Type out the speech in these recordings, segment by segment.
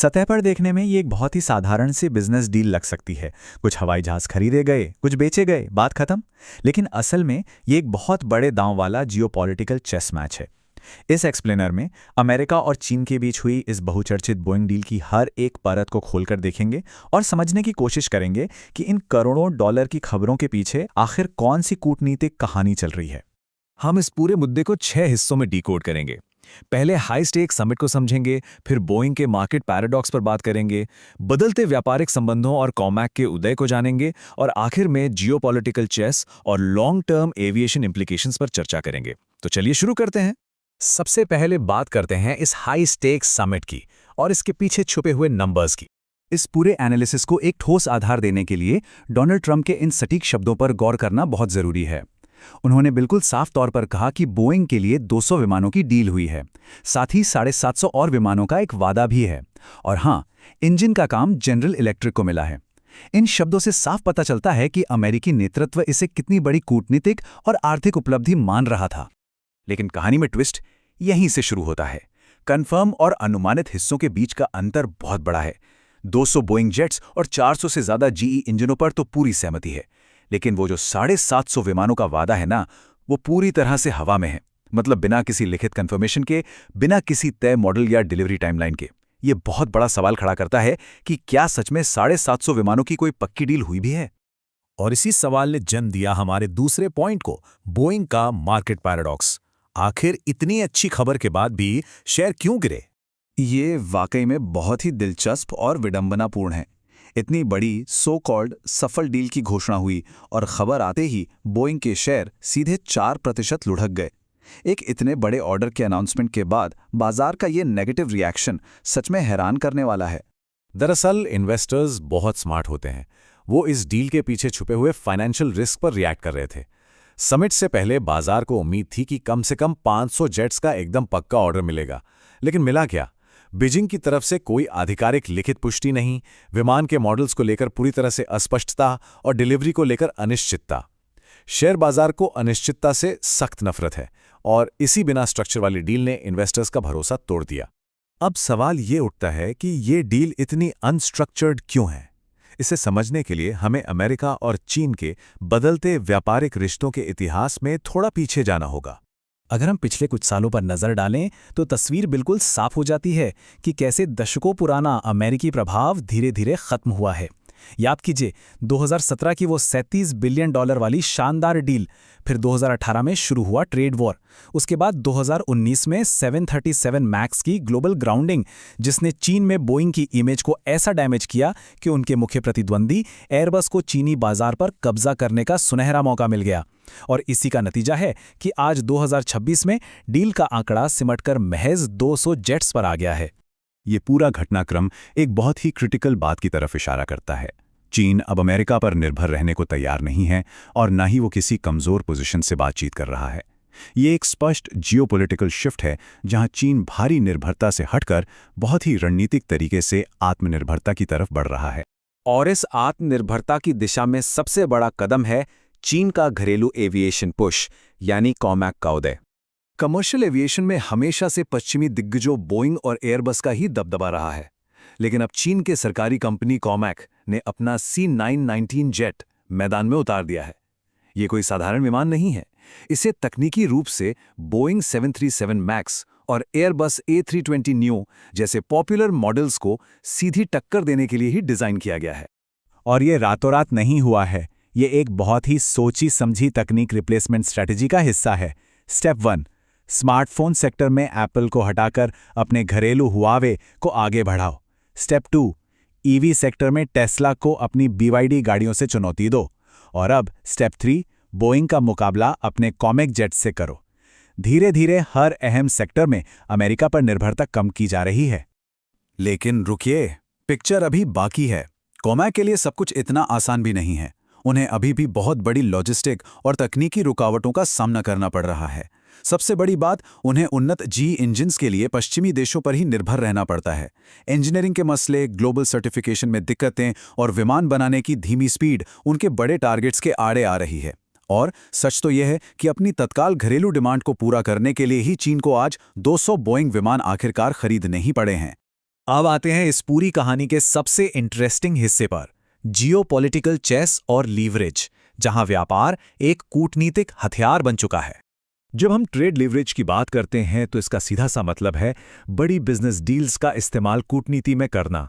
सतह पर देखने में ये एक बहुत ही साधारण सी बिजनेस डील लग सकती है। कुछ हवाई जहाज खरीदे गए, कुछ बेचे गए, बात खत्म। लेकिन असल में ये एक बहुत बड़े दांव वाला जियोपॉलिटिकल चेस मैच है। इस एक्सप्लेनर में अमेरिका और चीन के बीच हुई इस बहुचर्चित बोइंग डील की हर एक परत को खोलकर देखेंगे और समझने की कोशिश करेंगे कि इन करोड़ों डॉलर की खबरों के पीछे आखिर कौन सी कूटनीतिक कहानी चल रही है। हम इस पूरे मुद्दे को 6 हिस्सों में डिकोड करेंगे। पहले हाई स्टेक समिट को समझेंगे, फिर बोइंग के मार्केट पैराडॉक्स पर बात करेंगे, बदलते व्यापारिक संबंधों और कॉमैक के उदय को जानेंगे और आखिर में जियोपॉलिटिकल चेस और लॉन्ग टर्म एविएशन इंप्लीकेशंस पर चर्चा करेंगे। तो चलिए शुरू करते हैं। सबसे पहले बात करते हैं इस हाई स्टेक समिट की और इसके पीछे छुपे हुए नंबर्स की। इस पूरे एनालिसिस को एक ठोस आधार देने के लिए डोनाल्ड ट्रंप के इन सटीक शब्दों पर गौर करना बहुत जरूरी है। उन्होंने बिल्कुल साफ तौर पर कहा कि बोइंग के लिए 200 विमानों की डील हुई है, साथ ही 750 और विमानों का एक वादा भी है। और हाँ, इंजन का काम जनरल इलेक्ट्रिक को मिला है। इन शब्दों से साफ पता चलता है कि अमेरिकी नेतृत्व इसे कितनी बड़ी कूटनीतिक और आर्थिक उपलब्धि मान रहा था। लेकिन कहानी में ट्विस्ट यहीं से शुरू होता है। कंफर्म और अनुमानित हिस्सों के बीच का अंतर बहुत बड़ा है। 200 बोइंग जेट्स और 400 से ज्यादा जीई इंजनों पर तो पूरी सहमति है, लेकिन वो जो 750 विमानों का वादा है ना, वो पूरी तरह से हवा में है। मतलब बिना किसी लिखित कंफर्मेशन के, बिना किसी तय मॉडल या डिलीवरी टाइमलाइन के। ये बहुत बड़ा सवाल खड़ा करता है कि क्या सच में 750 विमानों की कोई पक्की डील हुई भी है। और इसी सवाल ने जन्म दिया हमारे दूसरे पॉइंट को, बोइंग का मार्केट पैराडॉक्स। आखिर इतनी अच्छी खबर के बाद भी शेयर क्यों गिरे? ये वाकई में बहुत ही दिलचस्प और विडंबनापूर्ण है। इतनी बड़ी सो कॉल्ड सफल डील की घोषणा हुई और खबर आते ही बोइंग के शेयर सीधे 4% लुढ़क गए। एक इतने बड़े ऑर्डर के अनाउंसमेंट के बाद बाजार का ये नेगेटिव रिएक्शन सच में हैरान करने वाला है। दरअसल इन्वेस्टर्स बहुत स्मार्ट होते हैं। वो इस डील के पीछे छुपे हुए फाइनेंशियल रिस्क पर रिएक्ट कर रहे थे। समिट से पहले बाजार को उम्मीद थी कि कम से कम 500 जेट्स का एकदम पक्का ऑर्डर मिलेगा, लेकिन मिला क्या? बीजिंग की तरफ से कोई आधिकारिक लिखित पुष्टि नहीं, विमान के मॉडल्स को लेकर पूरी तरह से अस्पष्टता और डिलीवरी को लेकर अनिश्चितता। शेयर बाजार को अनिश्चितता से सख्त नफरत है और इसी बिना स्ट्रक्चर वाली डील ने इन्वेस्टर्स का भरोसा तोड़ दिया। अब सवाल ये उठता है कि ये डील इतनी अनस्ट्रक्चर्ड क्यों है? इसे समझने के लिए हमें अमेरिका और चीन के बदलते व्यापारिक रिश्तों के इतिहास में थोड़ा पीछे जाना होगा। अगर हम पिछले कुछ सालों पर नजर डालें तो तस्वीर बिल्कुल साफ हो जाती है कि कैसे दशकों पुराना अमेरिकी प्रभाव धीरे धीरे खत्म हुआ है। याद कीजिए 2017 की वो $37 बिलियन वाली शानदार डील, फिर 2018 में शुरू हुआ ट्रेड वॉर, उसके बाद 2019 में 737 मैक्स की ग्लोबल ग्राउंडिंग, जिसने चीन में बोइंग की इमेज को ऐसा डैमेज किया कि उनके मुख्य प्रतिद्वंदी एयरबस को चीनी बाजार पर कब्जा करने का सुनहरा मौका मिल गया। और इसी का नतीजा है कि आज 2026 में डील का आंकड़ा सिमटकर महज 200 जेट्स पर आ गया है। ये पूरा घटनाक्रम एक बहुत ही क्रिटिकल बात की तरफ इशारा करता है। चीन अब अमेरिका पर निर्भर रहने को तैयार नहीं है और ना ही वो किसी कमजोर पोजीशन से बातचीत कर रहा है। ये एक स्पष्ट जियोपॉलिटिकल शिफ्ट है, जहां चीन भारी निर्भरता से हटकर बहुत ही रणनीतिक तरीके से आत्मनिर्भरता की तरफ बढ़ रहा है। और इस आत्मनिर्भरता की दिशा में सबसे बड़ा कदम है चीन का घरेलू एविएशन पुश, यानी कॉमैक का उदय। कमर्शियल एविएशन में हमेशा से पश्चिमी दिग्गजों बोइंग और एयरबस का ही दबदबा रहा है, लेकिन अब चीन के सरकारी कंपनी कॉमैक ने अपना C919 जेट मैदान में उतार दिया है। ये कोई साधारण विमान नहीं है। इसे तकनीकी रूप से बोइंग 737 मैक्स और एयरबस A320 न्यू जैसे पॉपुलर मॉडल्स को सीधी टक्कर देने के लिए ही डिजाइन किया गया है। और ये रातों रात नहीं हुआ है। ये एक बहुत ही सोची समझी तकनीक रिप्लेसमेंट स्ट्रेटजी का हिस्सा है। स्टेप 1, स्मार्टफोन सेक्टर में एप्पल को हटाकर अपने घरेलू हुआवे को आगे बढ़ाओ। स्टेप 2, ईवी सेक्टर में टेस्ला को अपनी BYD गाड़ियों से चुनौती दो। और अब स्टेप 3, बोइंग का मुकाबला अपने कॉमैक जेट से करो। धीरे धीरे हर अहम सेक्टर में अमेरिका पर निर्भरता कम की जा रही है। लेकिन रुकिए, पिक्चर अभी बाकी है। कॉमैक के लिए सब कुछ इतना आसान भी नहीं है। उन्हें अभी भी बहुत बड़ी लॉजिस्टिक और तकनीकी रुकावटों का सामना करना पड़ रहा है। सबसे बड़ी बात, उन्हें उन्नत जी इंजन्स के लिए पश्चिमी देशों पर ही निर्भर रहना पड़ता है। इंजीनियरिंग के मसले, ग्लोबल सर्टिफिकेशन में दिक्कतें और विमान बनाने की धीमी स्पीड उनके बड़े टारगेट्स के आड़े आ रही है। और सच तो यह है कि अपनी तत्काल घरेलू डिमांड को पूरा करने के लिए ही चीन को आज 200 बोइंग विमान आखिरकार खरीदने ही पड़े हैं। अब आते हैं इस पूरी कहानी के सबसे इंटरेस्टिंग हिस्से पर, जियोपॉलिटिकल चेस और लीवरेज, जहां व्यापार एक कूटनीतिक हथियार बन चुका है। जब हम ट्रेड लीवरेज की बात करते हैं तो इसका सीधा सा मतलब है बड़ी बिजनेस डील्स का इस्तेमाल कूटनीति में करना।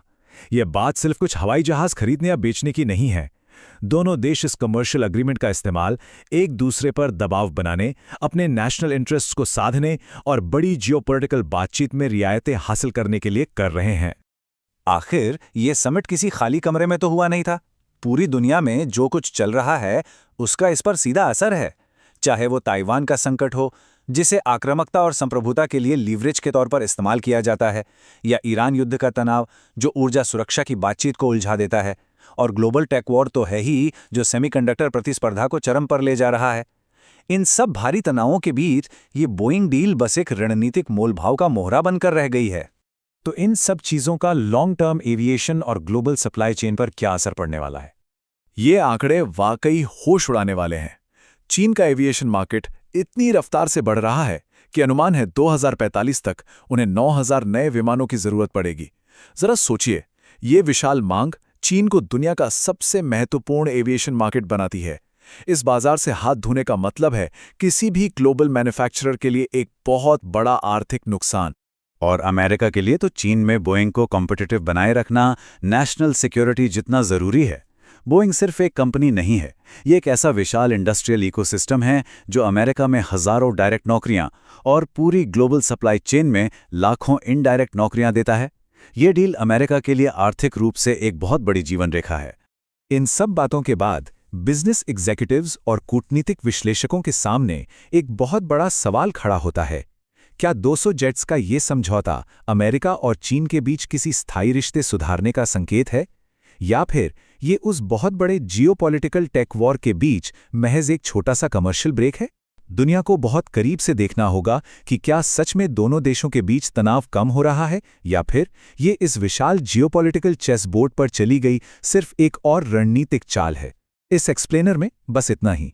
यह बात सिर्फ कुछ हवाई जहाज खरीदने या बेचने की नहीं है। दोनों देश इस कमर्शियल अग्रीमेंट का इस्तेमाल एक दूसरे पर दबाव बनाने, अपने नेशनल इंटरेस्ट्स को साधने और बड़ी जियोपॉलिटिकल बातचीत में रियायतें हासिल करने के लिए कर रहे हैं। आखिर ये समिट किसी खाली कमरे में तो हुआ नहीं था। पूरी दुनिया में जो कुछ चल रहा है उसका इस पर सीधा असर है। चाहे वो ताइवान का संकट हो, जिसे आक्रामकता और संप्रभुता के लिए लीवरेज के तौर पर इस्तेमाल किया जाता है, या ईरान युद्ध का तनाव जो ऊर्जा सुरक्षा की बातचीत को उलझा देता है, और ग्लोबल टेक वॉर तो है ही जो सेमीकंडक्टर प्रतिस्पर्धा को चरम पर ले जा रहा है। इन सब भारी तनावों के बीच ये बोइंग डील बस एक रणनीतिक मोलभाव का मोहरा बनकर रह गई है। तो इन सब चीजों का लॉन्ग टर्म एविएशन और ग्लोबल सप्लाई चेन पर क्या असर पड़ने वाला है? ये आंकड़े वाकई होश उड़ाने वाले हैं। चीन का एविएशन मार्केट इतनी रफ्तार से बढ़ रहा है कि अनुमान है 2045 तक उन्हें 9000 नए विमानों की जरूरत पड़ेगी। जरा सोचिए, ये विशाल मांग चीन को दुनिया का सबसे महत्वपूर्ण एविएशन मार्केट बनाती है। इस बाजार से हाथ धोने का मतलब है किसी भी ग्लोबल मैन्युफैक्चरर के लिए एक बहुत बड़ा आर्थिक नुकसान। और अमेरिका के लिए तो चीन में बोइंग को कॉम्पिटिटिव बनाए रखना नेशनल सिक्योरिटी जितना जरूरी है। बोइंग सिर्फ एक कंपनी नहीं है, ये एक ऐसा विशाल इंडस्ट्रियल इकोसिस्टम है जो अमेरिका में हजारों डायरेक्ट नौकरियां और पूरी ग्लोबल सप्लाई चेन में लाखों इनडायरेक्ट नौकरियां देता है। ये डील अमेरिका के लिए आर्थिक रूप से एक बहुत बड़ी जीवन रेखा है। इन सब बातों के बाद बिजनेस एग्जीक्यूटिव्स और कूटनीतिक विश्लेषकों के सामने एक बहुत बड़ा सवाल खड़ा होता है। क्या 200 जेट्स का ये समझौता अमेरिका और चीन के बीच किसी स्थायी रिश्ते सुधारने का संकेत है, या फिर ये उस बहुत बड़े जियोपॉलिटिकल टेक वॉर के बीच महज एक छोटा सा कमर्शियल ब्रेक है? दुनिया को बहुत करीब से देखना होगा कि क्या सच में दोनों देशों के बीच तनाव कम हो रहा है, या फिर ये इस विशाल जियोपॉलिटिकल चेस बोर्ड पर चली गई सिर्फ एक और रणनीतिक चाल है। इस एक्सप्लेनर में बस इतना ही।